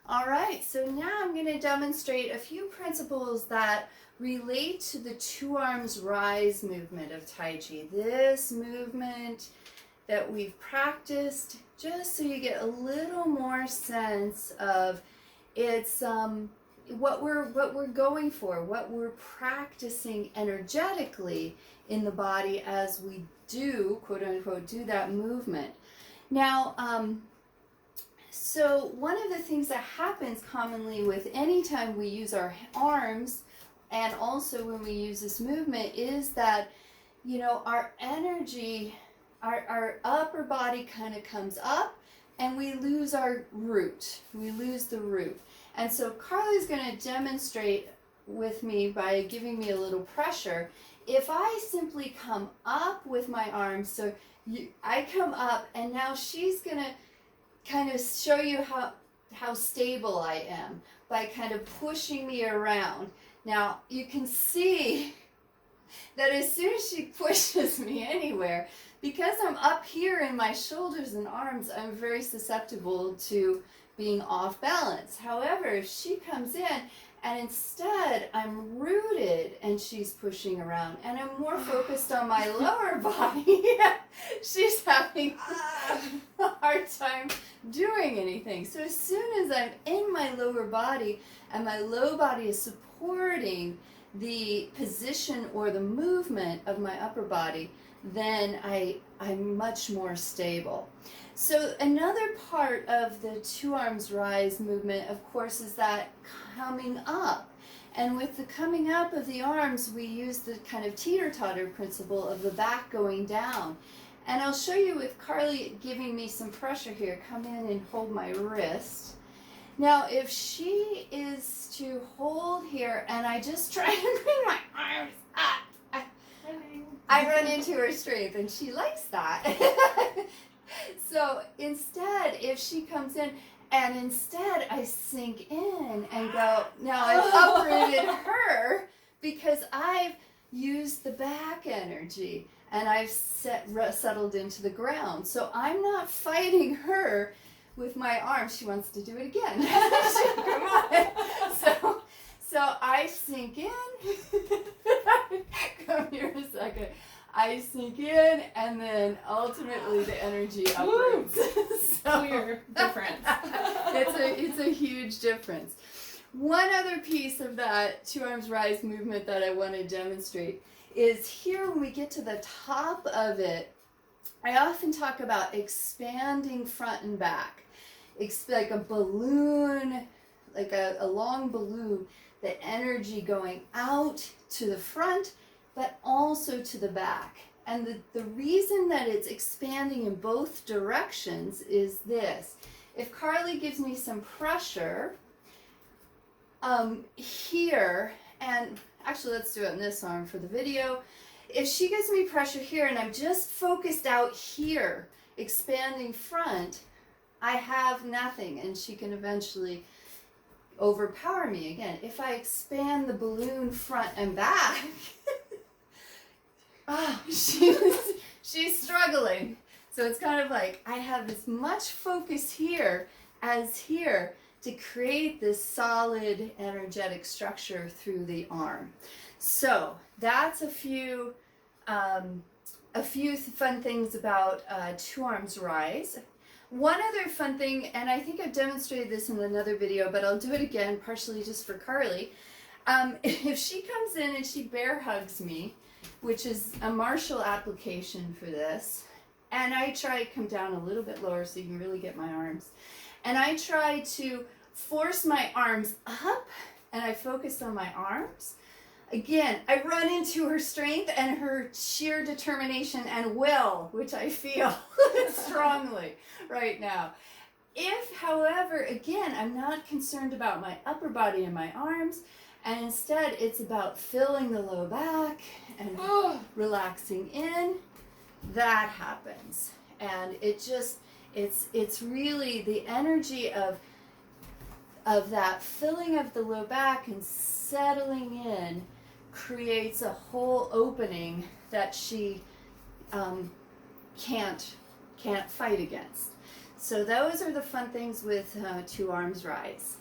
All right, so now I'm going to demonstrate a few principles that relate to the two arms rise movement of Tai Chi. This movement that we've practiced, just so you get a little more sense of it's what we're going for, what we're practicing energetically in the body as we do, quote unquote, do that movement. Now, so one of the things that happens commonly with any time we use our arms and also when we use this movement is that, our energy, our upper body kind of comes up and we lose our root. We lose the root. And so Carly's going to demonstrate with me by giving me a little pressure. If I simply come up with my arms, so I come up and now she's going to kind of show you how stable I am by kind of pushing me around. Now you can see that as soon as she pushes me anywhere, because I'm up here in my shoulders and arms, I'm very susceptible to being off balance. However, if she comes in and instead I'm rooted and she's pushing around and I'm more focused on my lower body, she's having a hard time doing anything. So as soon as I'm in my lower body and my low body is supporting the position or the movement of my upper body, then I'm much more stable. So another part of the two arms rise movement, of course, is that coming up. And with the coming up of the arms, we use the kind of teeter-totter principle of the back going down. And I'll show you with Carly giving me some pressure here. Come in and hold my wrist. Now, if she is to hold here and I just try to bring my arms up, I run into her strength, and she likes that. So instead, if she comes in, and instead I sink in and go, now I've uprooted her because I've used the back energy and I've settled into the ground. So I'm not fighting her with my arms. She wants to do it again. Come on. So I sink in. Come here a second. I sink in, and then ultimately the energy uproots. So, clear difference. It's a huge difference. One other piece of that two arms rise movement that I want to demonstrate is here when we get to the top of it, I often talk about expanding front and back. It's like a balloon, like a long balloon, the energy going out to the front but also to the back. And the reason that it's expanding in both directions is this. If Carly gives me some pressure here, and actually let's do it in this arm for the video. If she gives me pressure here and I'm just focused out here, expanding front, I have nothing, and she can eventually overpower me again. If I expand the balloon front and back, she's struggling. So it's kind of like I have as much focus here as here to create this solid energetic structure through the arm. So that's a few fun things about two arms rise. One other fun thing, and I think I've demonstrated this in another video, but I'll do it again, partially just for Carly. If she comes in and she bear hugs me, which is a Marshall application for this, and I try to come down a little bit lower so you can really get my arms, and I try to force my arms up, and I focus on my arms. Again, I run into her strength and her sheer determination and will, which I feel strongly right now. If, however, again, I'm not concerned about my upper body and my arms, and instead it's about filling the low back and relaxing in, that happens. And it's really the energy of that filling of the low back and settling in creates a whole opening that she can't fight against. So those are the fun things with Two Arms Rise.